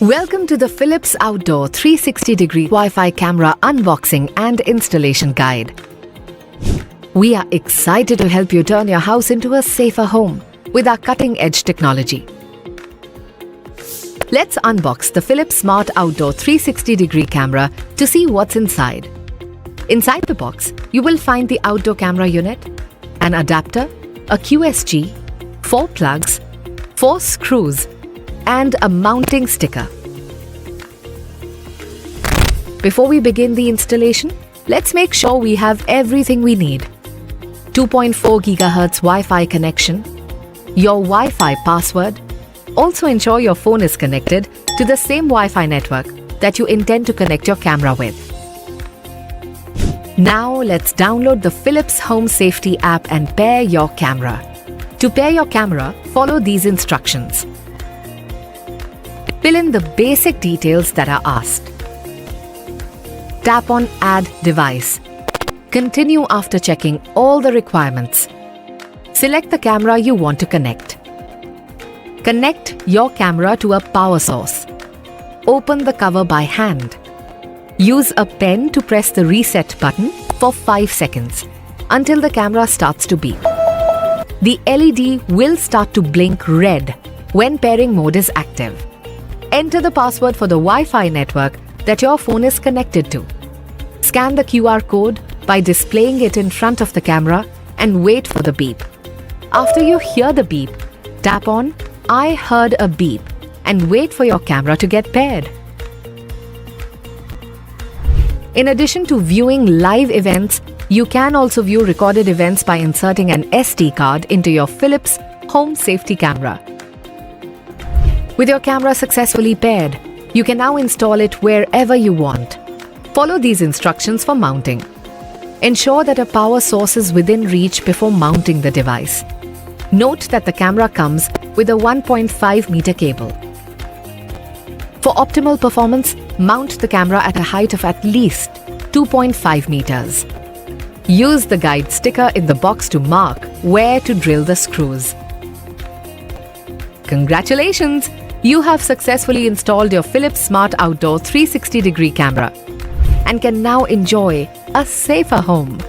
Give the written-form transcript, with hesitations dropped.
Welcome to the Philips Outdoor 360-degree Wi-Fi camera unboxing and installation guide. We are excited to help you turn your house into a safer home with our cutting-edge technology. Let's unbox the Philips Smart Outdoor 360-degree camera to see what's inside. Inside the box, you will find the outdoor camera unit, an adapter, a QSG, 4 plugs, 4 screws, and a mounting sticker. Before we begin the installation, let's make sure we have everything we need. 2.4 GHz Wi-Fi connection, your Wi-Fi password. Also ensure your phone is connected to the same Wi-Fi network that you intend to connect your camera with. Now let's download the Philips Home Safety app and pair your camera. To pair your camera, follow these instructions. Fill in the basic details that are asked. Tap on Add Device. Continue after checking all the requirements. Select the camera you want to connect. Connect your camera to a power source. Open the cover by hand. Use a pen to press the reset button for 5 seconds until the camera starts to beep. The LED will start to blink red when pairing mode is active. Enter the password for the Wi-Fi network that your phone is connected to. Scan the QR code by displaying it in front of the camera and wait for the beep. After you hear the beep, tap on I heard a beep and wait for your camera to get paired. In addition to viewing live events, you can also view recorded events by inserting an SD card into your Philips Home Safety camera. With your camera successfully paired, you can now install it wherever you want. Follow these instructions for mounting. Ensure that a power source is within reach before mounting the device. Note that the camera comes with a 1.5-meter cable. For optimal performance, mount the camera at a height of at least 2.5 meters. Use the guide sticker in the box to mark where to drill the screws. Congratulations! You have successfully installed your Philips Smart Outdoor 360-degree camera and can now enjoy a safer home.